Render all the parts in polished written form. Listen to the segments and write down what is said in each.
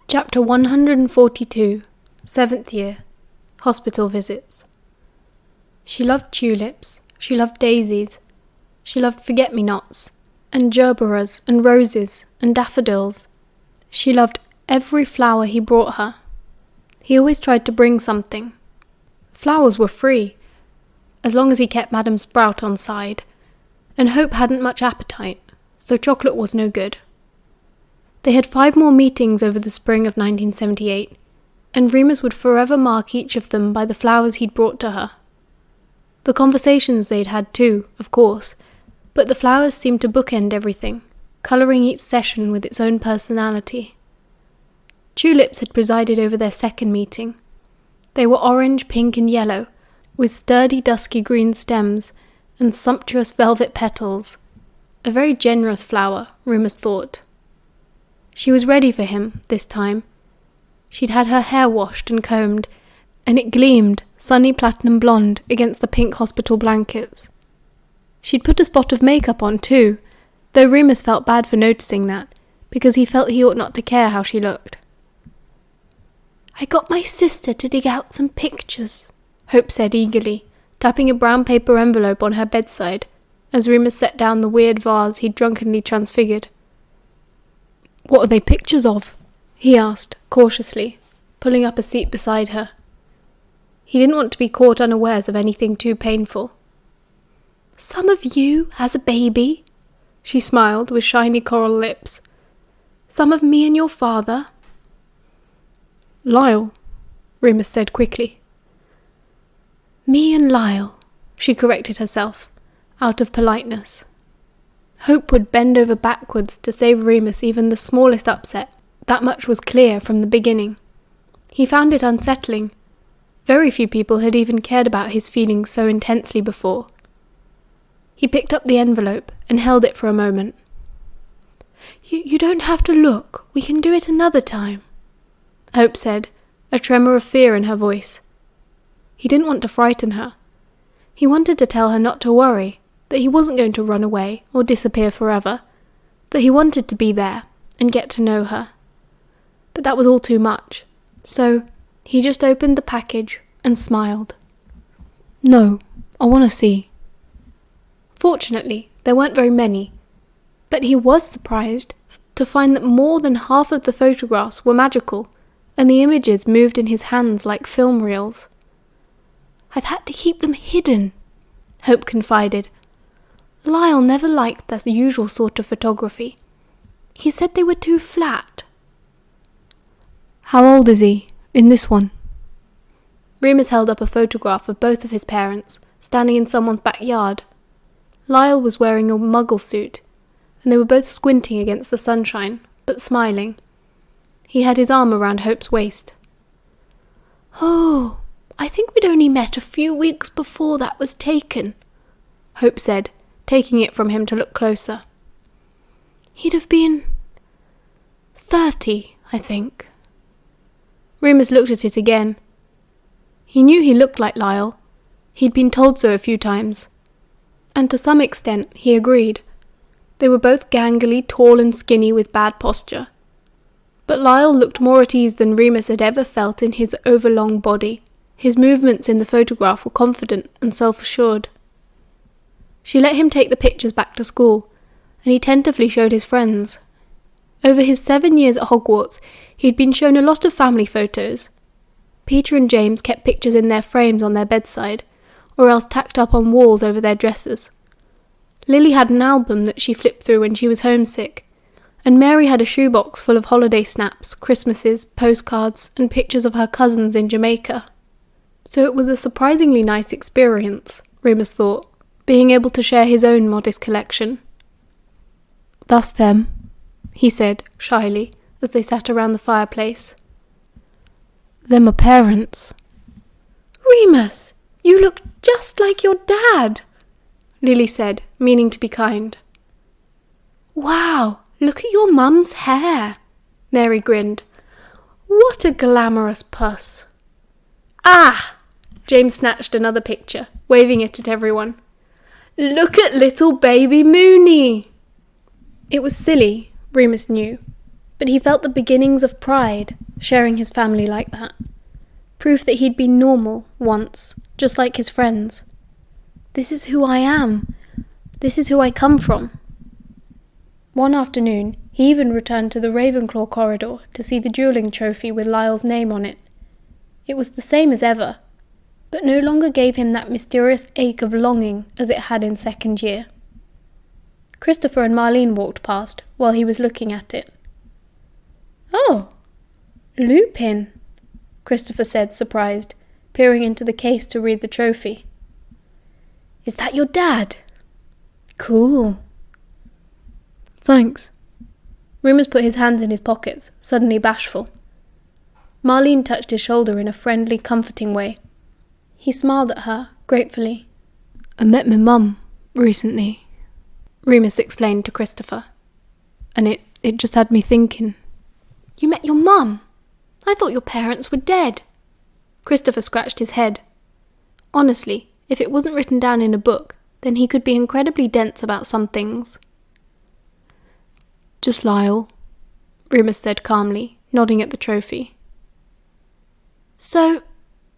Chapter 142, 7th year, hospital visits. She loved tulips, she loved daisies, she loved forget-me-nots, and gerberas, and roses, and daffodils. She loved every flower he brought her. He always tried to bring something. Flowers were free, as long as he kept Madame Sprout on side, and Hope hadn't much appetite, so chocolate was no good. They had 5 more meetings over the spring of 1978, and Remus would forever mark each of them by the flowers he'd brought to her. The conversations they'd had too, of course, but the flowers seemed to bookend everything, colouring each session with its own personality. Tulips had presided over their second meeting. They were orange, pink and yellow, with sturdy dusky green stems and sumptuous velvet petals. A very generous flower, Remus thought. She was ready for him, this time. She'd had her hair washed and combed, and it gleamed, sunny platinum blonde, against the pink hospital blankets. She'd put a spot of makeup on too, though Remus felt bad for noticing that, because he felt he ought not to care how she looked. "I got my sister to dig out some pictures," Hope said eagerly, tapping a brown paper envelope on her bedside, as Remus set down the weird vase he'd drunkenly transfigured. "What are they pictures of?" he asked, cautiously, pulling up a seat beside her. He didn't want to be caught unawares of anything too painful. "Some of you as a baby," she smiled with shiny coral lips. "Some of me and your father." "Lyle," Remus said quickly. "Me and Lyle," she corrected herself, out of politeness. Hope would bend over backwards to save Remus even the smallest upset. That much was clear from the beginning. He found it unsettling. Very few people had even cared about his feelings so intensely before. He picked up the envelope and held it for a moment. You don't have to look. We can do it another time," Hope said, a tremor of fear in her voice. He didn't want to frighten her. He wanted to tell her not to worry, that he wasn't going to run away or disappear forever, that he wanted to be there and get to know her. But that was all too much, so he just opened the package and smiled. "No, I want to see." Fortunately, there weren't very many, but he was surprised to find that more than half of the photographs were magical, and the images moved in his hands like film reels. "I've had to keep them hidden," Hope confided. "Lyle never liked the usual sort of photography. He said they were too flat." "How old is he, in this one?" Remus held up a photograph of both of his parents, standing in someone's backyard. Lyle was wearing a muggle suit, and they were both squinting against the sunshine, but smiling. He had his arm around Hope's waist. "Oh, I think we'd only met a few weeks before that was taken," Hope said, taking it from him to look closer. "He'd have been 30, I think." Remus looked at it again. He knew he looked like Lyle. He'd been told so a few times. And to some extent he agreed. They were both gangly, tall and skinny with bad posture. But Lyle looked more at ease than Remus had ever felt in his overlong body. His movements in the photograph were confident and self-assured. She let him take the pictures back to school, and he tentatively showed his friends. Over his 7 years at Hogwarts, he'd been shown a lot of family photos. Peter and James kept pictures in their frames on their bedside, or else tacked up on walls over their dressers. Lily had an album that she flipped through when she was homesick, and Mary had a shoebox full of holiday snaps, Christmases, postcards, and pictures of her cousins in Jamaica. So it was a surprisingly nice experience, Remus thought, being able to share his own modest collection. "That's them," he said, shyly, as they sat around the fireplace. "Them are parents." "Remus, you look just like your dad," Lily said, meaning to be kind. "Wow, look at your mum's hair," Mary grinned. "What a glamorous puss." "Ah!" James snatched another picture, waving it at everyone. "Look at little baby Mooney!" It was silly, Remus knew, But he felt the beginnings of pride, sharing his family like that. Proof that he'd been normal, once, just like his friends. This is who I am. This is who I come from. One afternoon, he even returned to the Ravenclaw corridor to see the duelling trophy with Lyle's name on it. It was the same as ever, but no longer gave him that mysterious ache of longing as it had in second year. Christopher and Marlene walked past while he was looking at it. "Oh, Lupin," Christopher said, surprised, peering into the case to read the trophy. "Is that your dad? Cool." "Thanks." Remus put his hands in his pockets, suddenly bashful. Marlene touched his shoulder in a friendly, comforting way. He smiled at her, gratefully. "I met my mum recently," Remus explained to Christopher. "And it just had me thinking." "You met your mum? I thought your parents were dead." Christopher scratched his head. Honestly, if it wasn't written down in a book, then he could be incredibly dense about some things. "Just Lyle," Remus said calmly, nodding at the trophy. "So,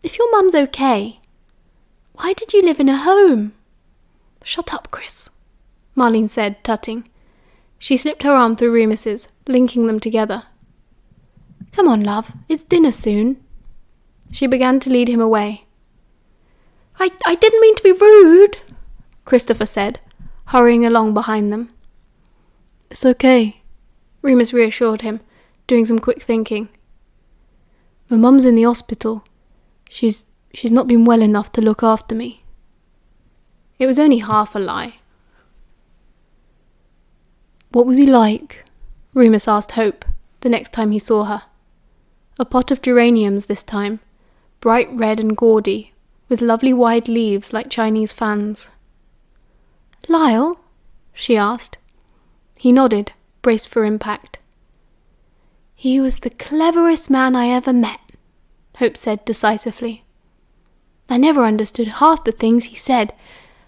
if your mum's okay, why did you live in a home?" "Shut up, Chris," Marlene said, tutting. She slipped her arm through Remus's, linking them together. "Come on, love, it's dinner soon." She began to lead him away. I didn't mean to be rude," Christopher said, hurrying along behind them. "It's okay," Remus reassured him, doing some quick thinking. "My mum's in the hospital. She's not been well enough to look after me." It was only half a lie. "What was he like?" Remus asked Hope, the next time he saw her. A pot of geraniums this time, bright red and gaudy, with lovely wide leaves like Chinese fans. "Lyle?" she asked. He nodded, braced for impact. "He was the cleverest man I ever met," Hope said decisively. "I never understood half the things he said,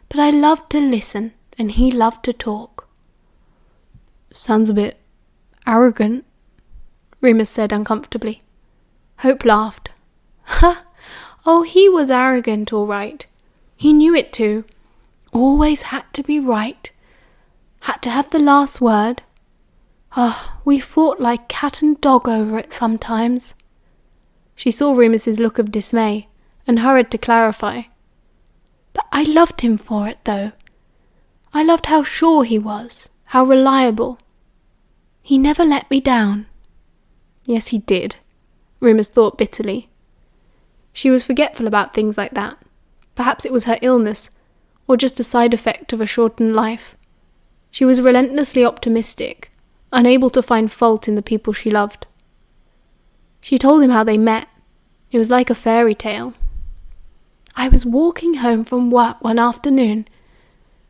but I loved to listen, and he loved to talk." "Sounds a bit arrogant," Remus said uncomfortably. Hope laughed. "Ha! Oh, he was arrogant, all right. He knew it too. Always had to be right. Had to have the last word. We fought like cat and dog over it sometimes." She saw Remus's look of dismay and hurried to clarify. "But I loved him for it, though. I loved how sure he was, how reliable. He never let me down." Yes, he did, Remus thought bitterly. She was forgetful about things like that. Perhaps it was her illness, or just a side effect of a shortened life. She was relentlessly optimistic, unable to find fault in the people she loved. She told him how they met. It was like a fairy tale. "I was walking home from work one afternoon.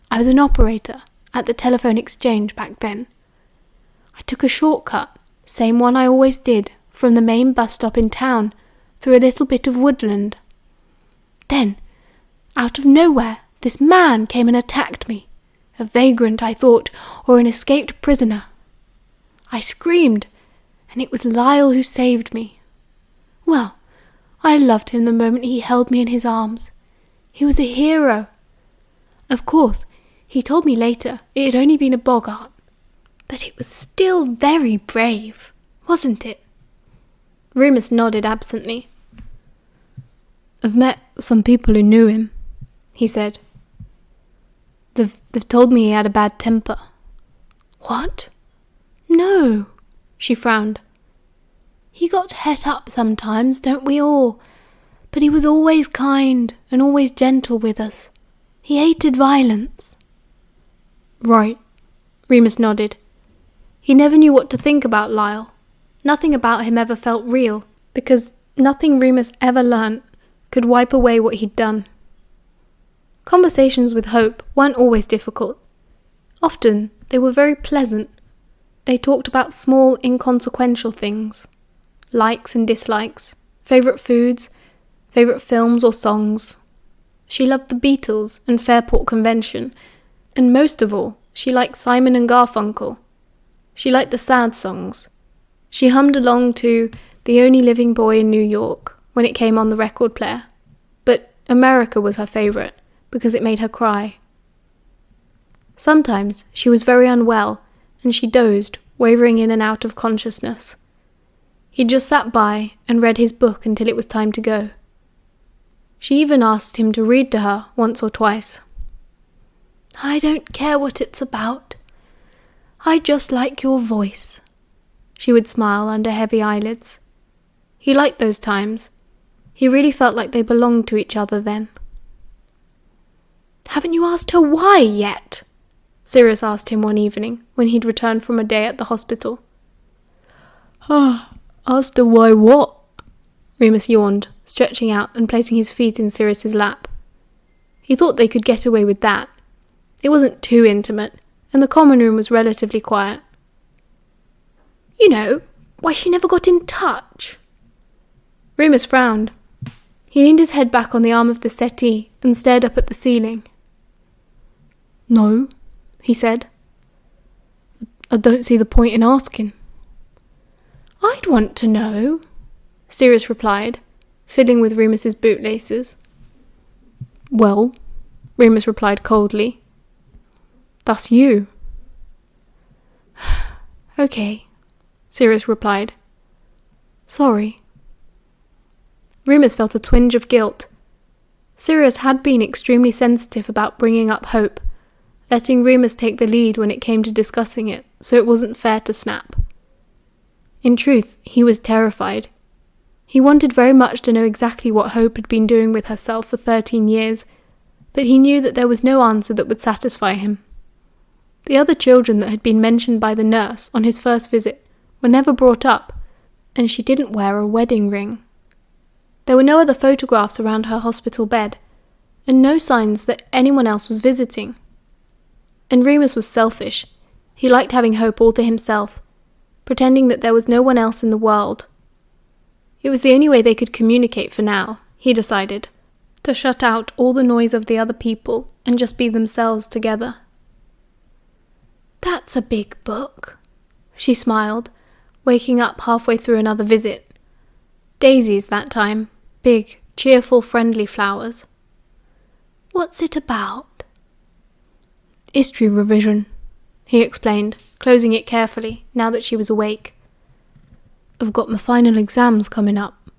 I was an operator at the telephone exchange back then. I took a shortcut, same one I always did, from the main bus stop in town, through a little bit of woodland. Then, out of nowhere, this man came and attacked me. A vagrant, I thought, or an escaped prisoner. I screamed, and it was Lyle who saved me. Well, I loved him the moment he held me in his arms. He was a hero. Of course, he told me later it had only been a boggart, but it was still very brave, wasn't it?" Remus nodded absently. "I've met some people who knew him," he said. They've told me he had a bad temper." "What?" "No," she frowned. "He got het up sometimes, don't we all? But he was always kind and always gentle with us. He hated violence." "Right," Remus nodded. He never knew what to think about Lyle. Nothing about him ever felt real, because nothing Remus ever learnt could wipe away what he'd done. Conversations with Hope weren't always difficult. Often they were very pleasant. They talked about small, inconsequential things. Likes and dislikes, favourite foods, favourite films or songs. She loved the Beatles and Fairport Convention, and most of all, she liked Simon and Garfunkel. She liked the sad songs. She hummed along to The Only Living Boy in New York when it came on the record player, but America was her favourite because it made her cry. Sometimes she was very unwell and she dozed, wavering in and out of consciousness. He just sat by and read his book until it was time to go. She even asked him to read to her once or twice. "I don't care what it's about. I just like your voice," she would smile under heavy eyelids. He liked those times. He really felt like they belonged to each other then. "Haven't you asked her why yet?" Sirius asked him one evening when he'd returned from a day at the hospital. Asked her why what?" Remus yawned, stretching out and placing his feet in Sirius's lap. He thought they could get away with that. It wasn't too intimate, and the common room was relatively quiet. "You know, why she never got in touch." Remus frowned. He leaned his head back on the arm of the settee and stared up at the ceiling. "No," he said. "I don't see the point in asking." "I'd want to know," Sirius replied, fiddling with Remus's bootlaces. "Well," Remus replied coldly, "that's you." "Okay," Sirius replied. "Sorry." Remus felt a twinge of guilt. Sirius had been extremely sensitive about bringing up Hope, letting Remus take the lead when it came to discussing it, so it wasn't fair to snap. In truth, he was terrified. He wanted very much to know exactly what Hope had been doing with herself for 13 years, but he knew that there was no answer that would satisfy him. The other children that had been mentioned by the nurse on his first visit were never brought up, and she didn't wear a wedding ring. There were no other photographs around her hospital bed, and no signs that anyone else was visiting. And Remus was selfish. He liked having Hope all to himself, pretending that there was no one else in the world. It was the only way they could communicate for now, he decided, to shut out all the noise of the other people and just be themselves together. "That's a big book," she smiled, waking up halfway through another visit. Daisies that time, big, cheerful, friendly flowers. "What's it about?" "History revision," he explained, closing it carefully, now that she was awake. "I've got my final exams coming up."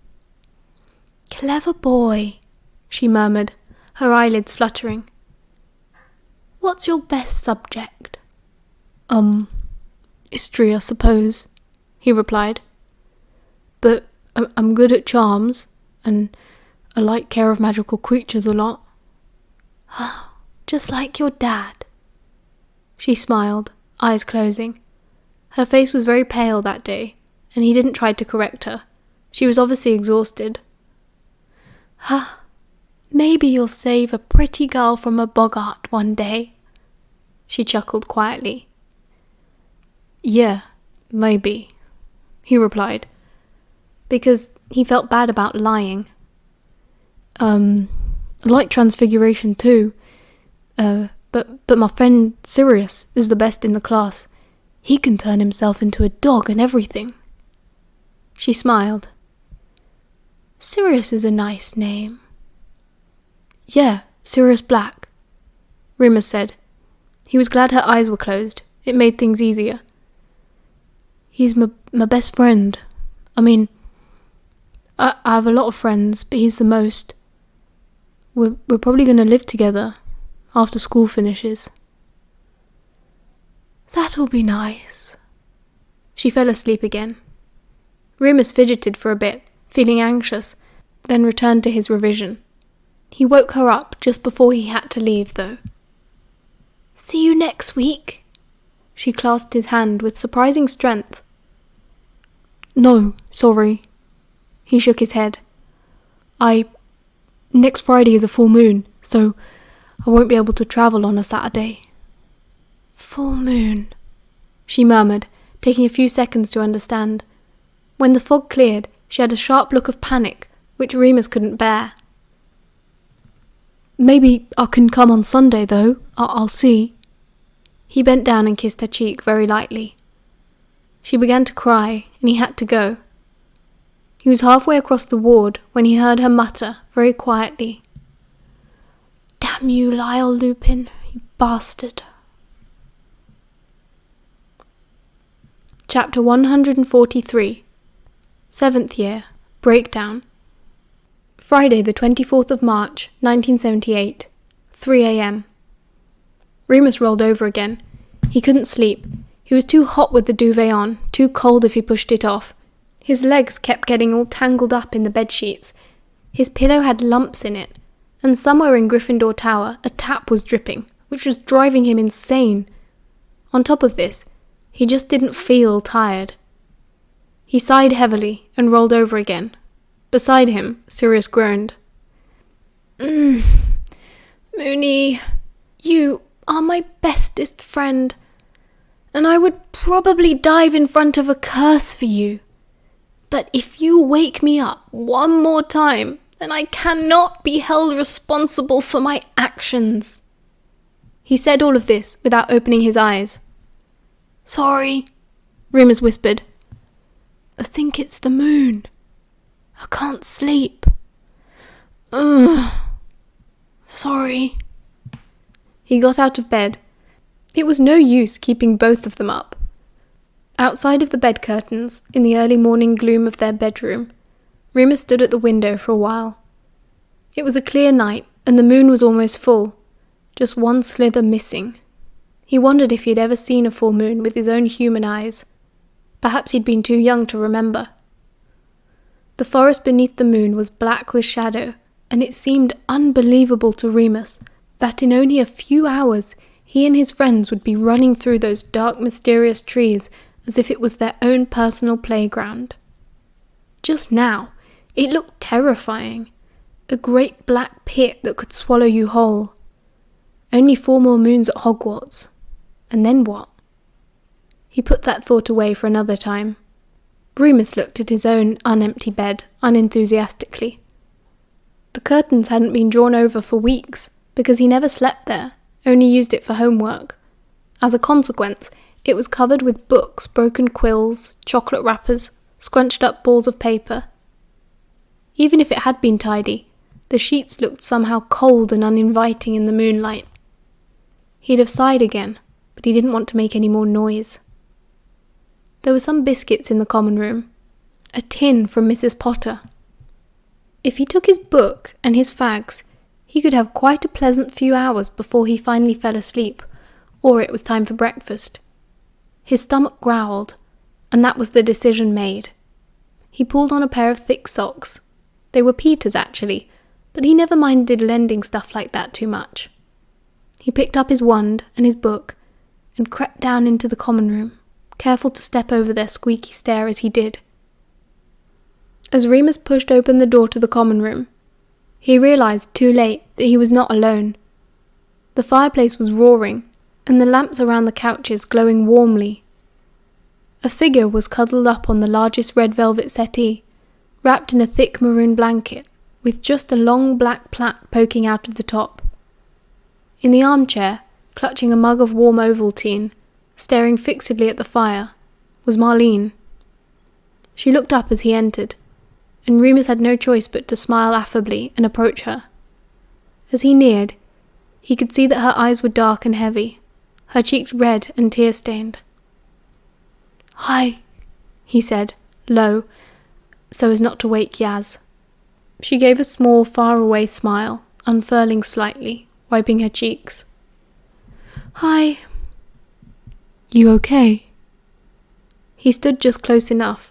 "Clever boy," she murmured, her eyelids fluttering. "What's your best subject?" History, I suppose," he replied. "But I'm good at charms, and I like care of magical creatures a lot." "Just like your dad." She smiled, eyes closing. Her face was very pale that day, and he didn't try to correct her. She was obviously exhausted. Maybe you'll save a pretty girl from a boggart one day," she chuckled quietly. "Yeah, maybe," he replied, because he felt bad about lying. I like transfiguration too, but my friend Sirius is the best in the class. He can turn himself into a dog and everything." She smiled. "Sirius is a nice name." "Yeah, Sirius Black," Remus said. He was glad her eyes were closed. It made things easier. "He's my best friend. I mean, I have a lot of friends, but he's the most. We're probably going to live together after school finishes." "That'll be nice." She fell asleep again. Remus fidgeted for a bit, feeling anxious, then returned to his revision. He woke her up just before he had to leave, though. "See you next week." She clasped his hand with surprising strength. "No, sorry." He shook his head. Next Friday is a full moon, so I won't be able to travel on a Saturday." "Full moon," she murmured, taking a few seconds to understand. When the fog cleared, she had a sharp look of panic, which Remus couldn't bear. "Maybe I can come on Sunday, though. I'll see." He bent down and kissed her cheek very lightly. She began to cry, and he had to go. He was halfway across the ward when he heard her mutter, very quietly, "Damn you, Lyle Lupin, you bastard." Chapter 143. 7th Year. Breakdown. Friday the 24th of March, 1978. 3 a.m. Remus rolled over again. He couldn't sleep. He was too hot with the duvet on, too cold if he pushed it off. His legs kept getting all tangled up in the bedsheets. His pillow had lumps in it, and somewhere in Gryffindor Tower a tap was dripping, which was driving him insane. On top of this, he just didn't feel tired. He sighed heavily and rolled over again. Beside him, Sirius groaned. Moony, you are my bestest friend, and I would probably dive in front of a curse for you. But if you wake me up one more time, then I cannot be held responsible for my actions." He said all of this without opening his eyes. "Sorry," Remus whispered. "I think it's the moon. I can't sleep. Sorry." He got out of bed. It was no use keeping both of them up. Outside of the bed curtains, in the early morning gloom of their bedroom, Remus stood at the window for a while. It was a clear night, and the moon was almost full, just one slither missing. He wondered if he had ever seen a full moon with his own human eyes. Perhaps he'd been too young to remember. The forest beneath the moon was black with shadow, and it seemed unbelievable to Remus that in only a few hours he and his friends would be running through those dark, mysterious trees as if it was their own personal playground. Just now, it looked terrifying. A great black pit that could swallow you whole. Only 4 more moons at Hogwarts. And then what? He put that thought away for another time. Remus looked at his own unempty bed unenthusiastically. The curtains hadn't been drawn over for weeks because he never slept there, only used it for homework. As a consequence, it was covered with books, broken quills, chocolate wrappers, scrunched up balls of paper. Even if it had been tidy, the sheets looked somehow cold and uninviting in the moonlight. He'd have sighed again, but he didn't want to make any more noise. There were some biscuits in the common room, a tin from Mrs. Potter. If he took his book and his fags, he could have quite a pleasant few hours before he finally fell asleep, or it was time for breakfast. His stomach growled, and that was the decision made. He pulled on a pair of thick socks. They were Peter's, actually, but he never minded lending stuff like that too much. He picked up his wand and his book and crept down into the common room, careful to step over their squeaky stair as he did. As Remus pushed open the door to the common room, he realised too late that he was not alone. The fireplace was roaring, and the lamps around the couches glowing warmly. A figure was cuddled up on the largest red velvet settee, wrapped in a thick maroon blanket, with just a long black plait poking out of the top. In the armchair, clutching a mug of warm Ovaltine, staring fixedly at the fire, was Marlene. She looked up as he entered, and Remus had no choice but to smile affably and approach her. As he neared, he could see that her eyes were dark and heavy, her cheeks red and tear-stained. "Hi," he said, low, so as not to wake Yaz. She gave a small, far-away smile, unfurling slightly, wiping her cheeks. "Hi." "You okay?" He stood just close enough.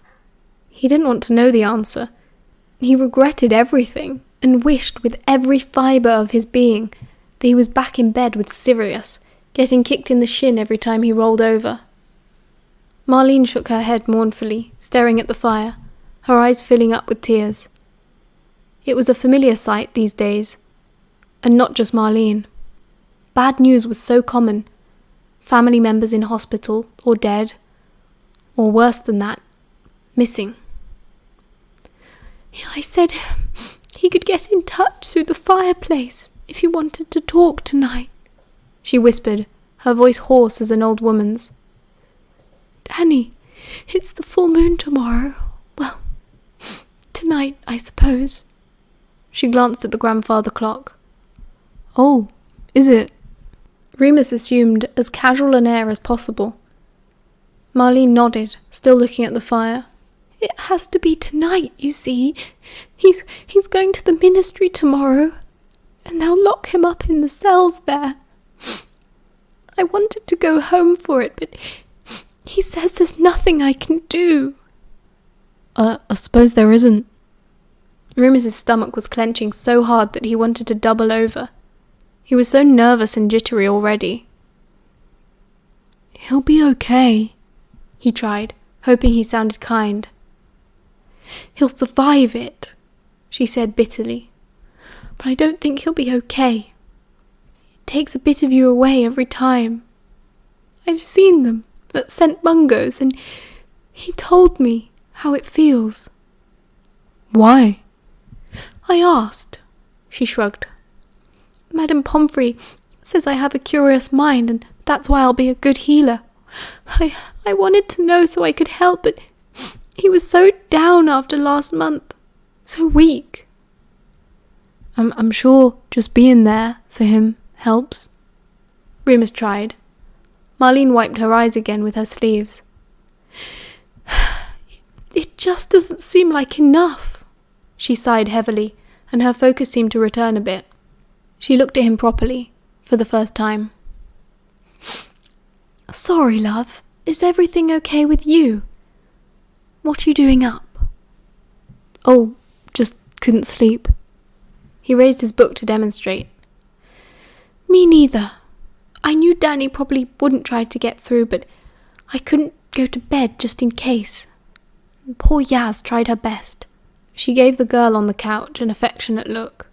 He didn't want to know the answer. He regretted everything, and wished with every fibre of his being that he was back in bed with Sirius, getting kicked in the shin every time he rolled over. Marlene shook her head mournfully, staring at the fire, her eyes filling up with tears. It was a familiar sight these days, and not just Marlene. Bad news was so common. Family members in hospital, or dead, or worse than that, missing. "I said he could get in touch through the fireplace if he wanted to talk tonight," she whispered, her voice hoarse as an old woman's. "Danny, It's the full moon tomorrow. Well, tonight, I suppose. She glanced at the grandfather clock. Oh, is it? Remus assumed as casual an air as possible. Marlene nodded, still looking at the fire. It has to be tonight, you see. He's going to the ministry tomorrow, and they'll lock him up in the cells there. I wanted to go home for it, but he says there's nothing I can do. I suppose there isn't. Remus's stomach was clenching so hard that he wanted to double over. He was so nervous and jittery already. He'll be okay, he tried, hoping he sounded kind. He'll survive it, she said bitterly. But I don't think he'll be okay. It takes a bit of you away every time. I've seen them at St. Mungo's, and he told me how it feels. Why? I asked. She shrugged. Madame Pomfrey says I have a curious mind, and that's why I'll be a good healer. I wanted to know so I could help, but he was so down after last month, so weak. I'm sure just being there for him helps. Remus tried. Marlene wiped her eyes again with her sleeves. It just doesn't seem like enough. She sighed heavily, and her focus seemed to return a bit. She looked at him properly, for the first time. Sorry, love. Is everything okay with you? What are you doing up? Oh, just couldn't sleep. He raised his book to demonstrate. Me neither. I knew Danny probably wouldn't try to get through, but I couldn't go to bed just in case. Poor Yaz tried her best. She gave the girl on the couch an affectionate look.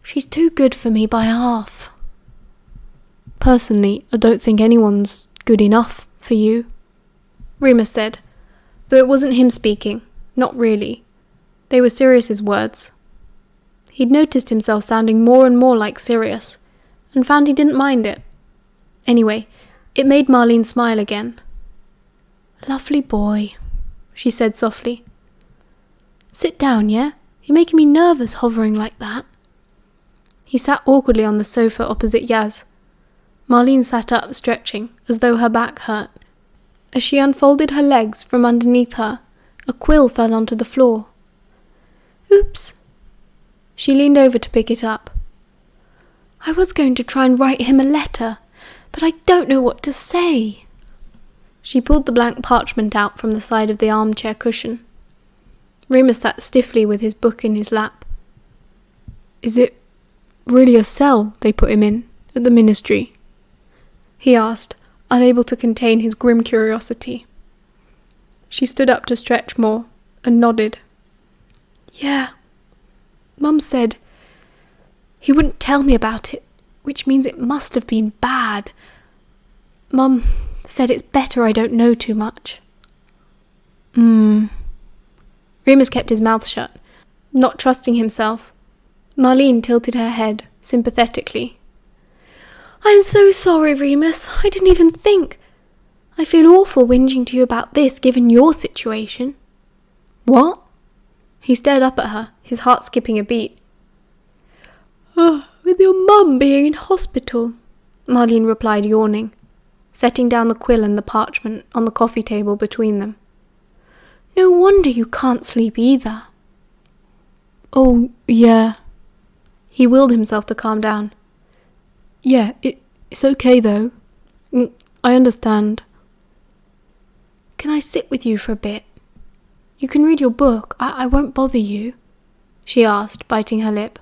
She's too good for me by half. Personally, I don't think anyone's good enough for you, Remus said, though it wasn't him speaking, not really. They were Sirius's words. He'd noticed himself sounding more and more like Sirius, and found he didn't mind it. Anyway, it made Marlene smile again. Lovely boy, she said softly. Sit down, yeah? You're making me nervous hovering like that. He sat awkwardly on the sofa opposite Yaz. Marlene sat up, stretching, as though her back hurt. As she unfolded her legs from underneath her, a quill fell onto the floor. Oops. She leaned over to pick it up. I was going to try and write him a letter, but I don't know what to say. She pulled the blank parchment out from the side of the armchair cushion. Remus sat stiffly with his book in his lap. Is it really a cell they put him in at the ministry? He asked, unable to contain his grim curiosity. She stood up to stretch more, and nodded. Yeah. Mum said he wouldn't tell me about it, which means it must have been bad. Mum said it's better I don't know too much. Remus kept his mouth shut, not trusting himself. Marlene tilted her head, sympathetically. I'm so sorry, Remus. I didn't even think. I feel awful whinging to you about this, given your situation. What? He stared up at her, his heart skipping a beat. With your mum being in hospital, Marlene replied, yawning, setting down the quill and the parchment on the coffee table between them. No wonder you can't sleep either. Oh, yeah. He willed himself to calm down. Yeah, it's okay though. I understand. Can I sit with you for a bit? You can read your book. I won't bother you, she asked, biting her lip.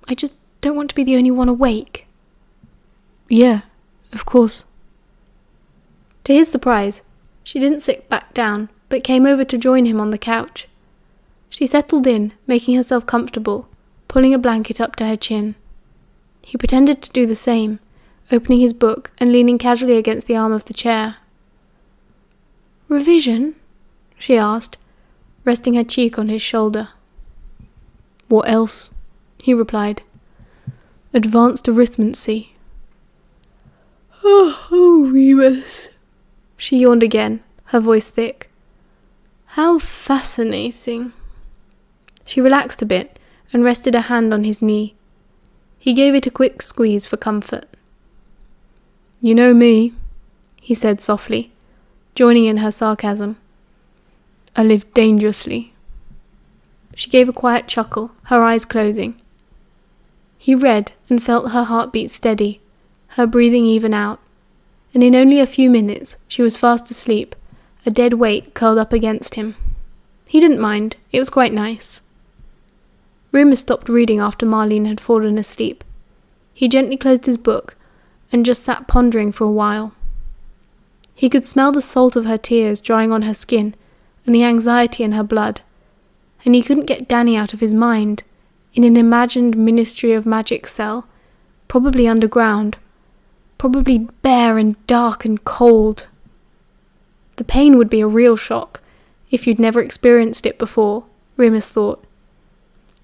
I just don't want to be the only one awake. Yeah, of course. To his surprise, she didn't sit back down, but came over to join him on the couch. She settled in, making herself comfortable, pulling a blanket up to her chin. He pretended to do the same, opening his book and leaning casually against the arm of the chair. Revision? She asked, resting her cheek on his shoulder. What else? He replied. Advanced arithmancy. Oh, Remus, She yawned again, her voice thick. How fascinating. She relaxed a bit and rested a hand on his knee. He gave it a quick squeeze for comfort. You know me, he said softly, joining in her sarcasm. I live dangerously. She gave a quiet chuckle, her eyes closing. He read and felt her heartbeat steady, her breathing even out, and in only a few minutes she was fast asleep, a dead weight curled up against him. He didn't mind, it was quite nice. Remus stopped reading after Marlene had fallen asleep. He gently closed his book and just sat pondering for a while. He could smell the salt of her tears drying on her skin and the anxiety in her blood, and he couldn't get Danny out of his mind, in an imagined Ministry of Magic cell, probably underground, probably bare and dark and cold. The pain would be a real shock, if you'd never experienced it before, Remus thought.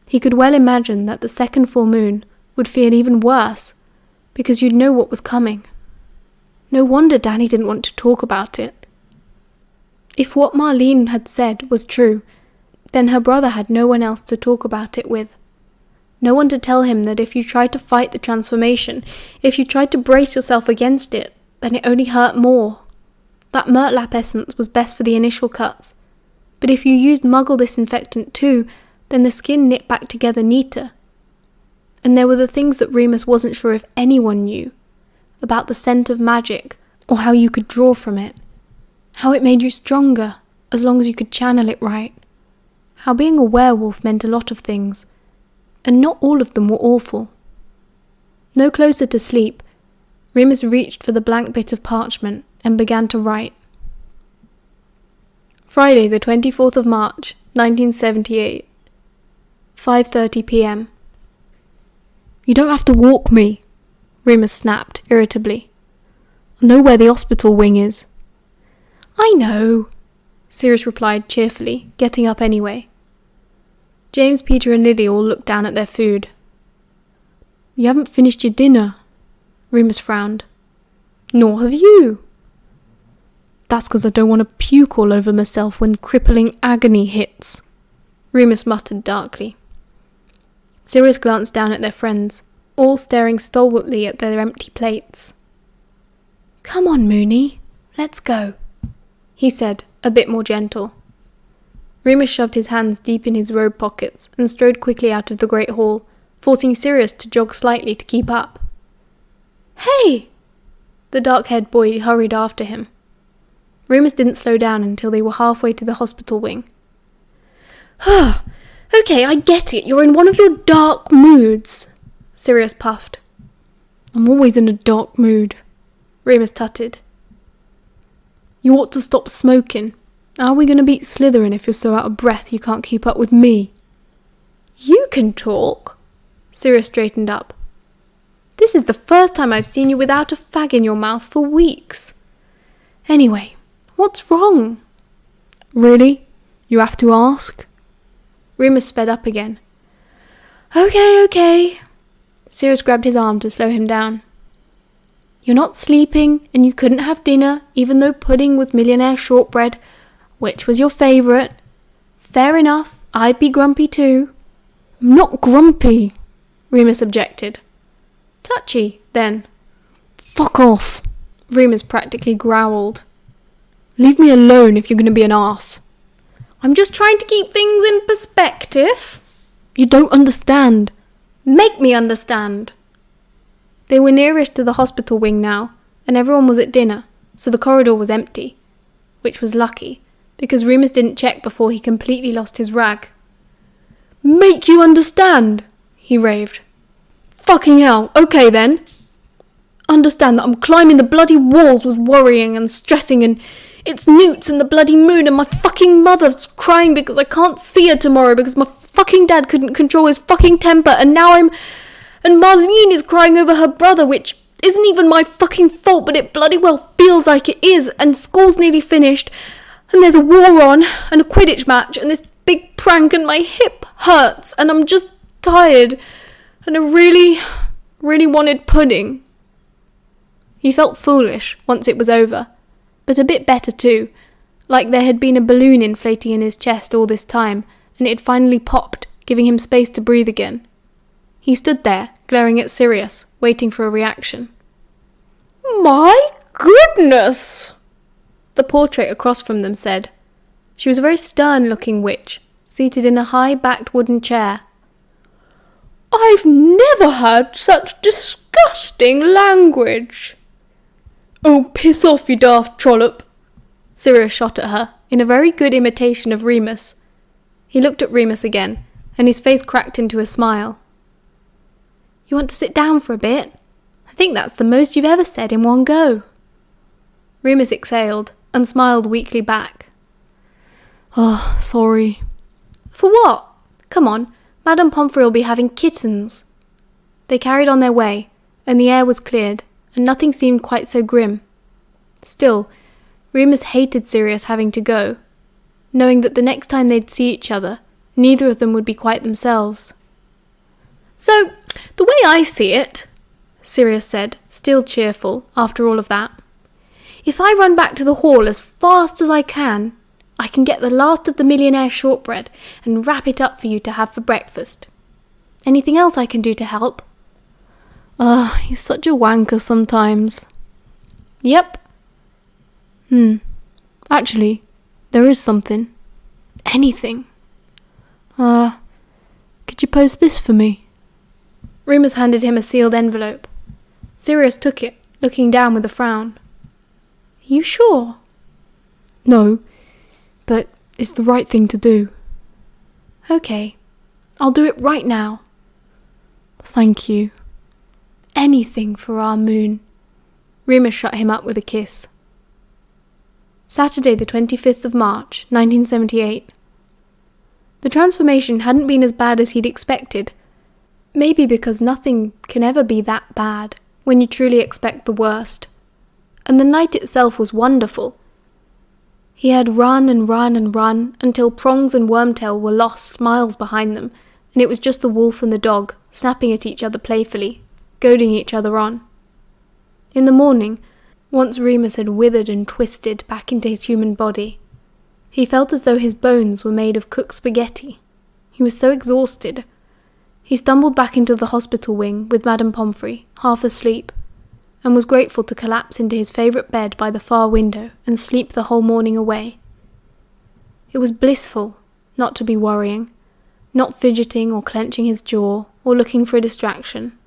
He could well imagine that the second full moon would feel even worse, because you'd know what was coming. No wonder Danny didn't want to talk about it. If what Marlene had said was true, then her brother had no one else to talk about it with. No one to tell him that if you tried to fight the transformation, if you tried to brace yourself against it, then it only hurt more. That Murtlap essence was best for the initial cuts, but if you used Muggle disinfectant too, then the skin knit back together neater. And there were the things that Remus wasn't sure if anyone knew, about the scent of magic, or how you could draw from it, how it made you stronger, as long as you could channel it right, how being a werewolf meant a lot of things, and not all of them were awful. No closer to sleep, Remus reached for the blank bit of parchment and began to write. Friday the 24th of March, 1978, 5:30 p.m. You don't have to walk me, Remus snapped irritably. I know where the hospital wing is. I know, Sirius replied cheerfully, getting up anyway. James, Peter and Lily all looked down at their food. You haven't finished your dinner, Remus frowned. Nor have you. That's because I don't want to puke all over myself when crippling agony hits, Remus muttered darkly. Sirius glanced down at their friends, all staring stalwartly at their empty plates. Come on, Moony, let's go, he said, a bit more gentle. Remus shoved his hands deep in his robe pockets and strode quickly out of the great hall, forcing Sirius to jog slightly to keep up. Hey! The dark-haired boy hurried after him. Remus didn't slow down until they were halfway to the hospital wing. Okay, I get it, you're in one of your dark moods, Sirius puffed. I'm always in a dark mood, Remus tutted. You ought to stop smoking. How are we going to beat Slytherin if you're so out of breath you can't keep up with me? You can talk, Sirius straightened up. This is the first time I've seen you without a fag in your mouth for weeks. Anyway, what's wrong? Really? You have to ask? Remus sped up again. Okay. Sirius grabbed his arm to slow him down. You're not sleeping, and you couldn't have dinner, even though pudding was millionaire shortbread. Which was your favourite? Fair enough, I'd be grumpy too. I'm not grumpy, Remus objected. Touchy, then. Fuck off, Remus practically growled. Leave me alone if you're going to be an arse. I'm just trying to keep things in perspective. You don't understand. Make me understand. They were nearish to the hospital wing now, and everyone was at dinner, so the corridor was empty, which was lucky, because Remus didn't check before he completely lost his rag. Make you understand, he raved. Fucking hell, okay then. Understand that I'm climbing the bloody walls with worrying and stressing, and it's Newts and the bloody moon, and my fucking mother's crying because I can't see her tomorrow because my fucking dad couldn't control his fucking temper, and Marlene is crying over her brother, which isn't even my fucking fault, but it bloody well feels like it is, and school's nearly finished, and there's a war on, and a Quidditch match, and this big prank, and my hip hurts, and I'm just tired, and I really, really wanted pudding. He felt foolish once it was over, but a bit better too, like there had been a balloon inflating in his chest all this time, and it had finally popped, giving him space to breathe again. He stood there, glaring at Sirius, waiting for a reaction. "My goodness!" the portrait across from them said. She was a very stern-looking witch, seated in a high-backed wooden chair. "I've never heard such disgusting language." "Oh, piss off, you daft trollop!" Sirius shot at her, in a very good imitation of Remus. He looked at Remus again, and his face cracked into a smile. "You want to sit down for a bit? I think that's the most you've ever said in one go." Remus exhaled, and smiled weakly back. "Oh, sorry." "For what? Come on, Madame Pomfrey will be having kittens." They carried on their way, and the air was cleared, and nothing seemed quite so grim. Still, Remus hated Sirius having to go, knowing that the next time they'd see each other, neither of them would be quite themselves. "So, the way I see it," Sirius said, still cheerful after all of that, "if I run back to the hall as fast as I can get the last of the millionaire shortbread and wrap it up for you to have for breakfast. Anything else I can do to help?" He's such a wanker sometimes." "Yep." Actually, there is something. Anything. Could you post this for me?" Remus handed him a sealed envelope. Sirius took it, looking down with a frown. "Are you sure?" "No, but it's the right thing to do." "Okay, I'll do it right now." "Thank you." "Anything for our moon." Remus shut him up with a kiss. Saturday the 25th of March, 1978. The transformation hadn't been as bad as he'd expected, maybe because nothing can ever be that bad when you truly expect the worst. And the night itself was wonderful. He had run and run and run until Prongs and Wormtail were lost miles behind them, and it was just the wolf and the dog, snapping at each other playfully, goading each other on. In the morning, once Remus had withered and twisted back into his human body, he felt as though his bones were made of cooked spaghetti. He was so exhausted. He stumbled back into the hospital wing with Madame Pomfrey, half asleep, and was grateful to collapse into his favourite bed by the far window and sleep the whole morning away. It was blissful not to be worrying, not fidgeting or clenching his jaw or looking for a distraction.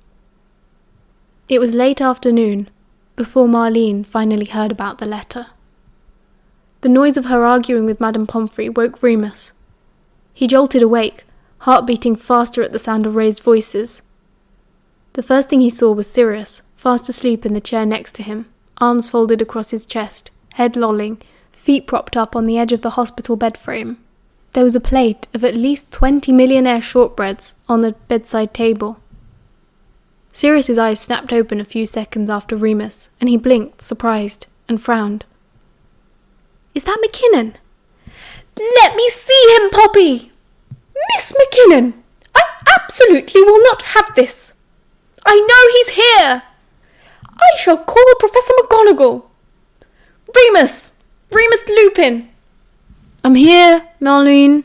It was late afternoon before Marlene finally heard about the letter. The noise of her arguing with Madame Pomfrey woke Remus. He jolted awake, heart beating faster at the sound of raised voices. The first thing he saw was Sirius, fast asleep in the chair next to him, arms folded across his chest, head lolling, feet propped up on the edge of the hospital bed frame. There was a plate of at least 20 millionaire shortbreads on the bedside table. Sirius's eyes snapped open a few seconds after Remus, and he blinked, surprised, and frowned. "Is that McKinnon?" "Let me see him, Poppy!" "Miss McKinnon! I absolutely will not have this! I know he's here! I shall call Professor McGonagall! Remus! Remus Lupin!" "I'm here, Marlene."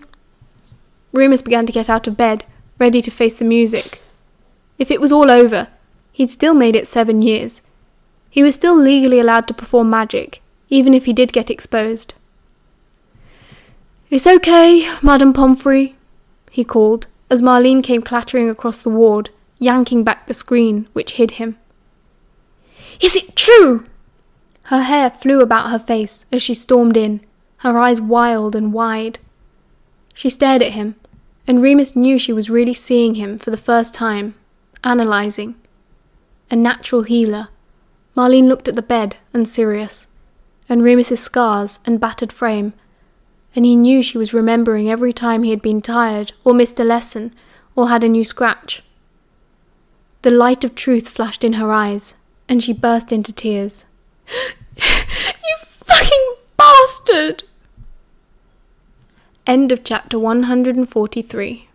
Remus began to get out of bed, ready to face the music. If it was all over, he'd still made it 7 years. He was still legally allowed to perform magic, even if he did get exposed. "It's okay, Madame Pomfrey," he called, as Marlene came clattering across the ward, yanking back the screen which hid him. "Is it true?" Her hair flew about her face as she stormed in, her eyes wild and wide. She stared at him, and Remus knew she was really seeing him for the first time, analysing. A natural healer. Marlene looked at the bed and Sirius, and Remus's scars and battered frame, and he knew she was remembering every time he had been tired or missed a lesson or had a new scratch. The light of truth flashed in her eyes, and she burst into tears. "You fucking bastard!" End of chapter 143.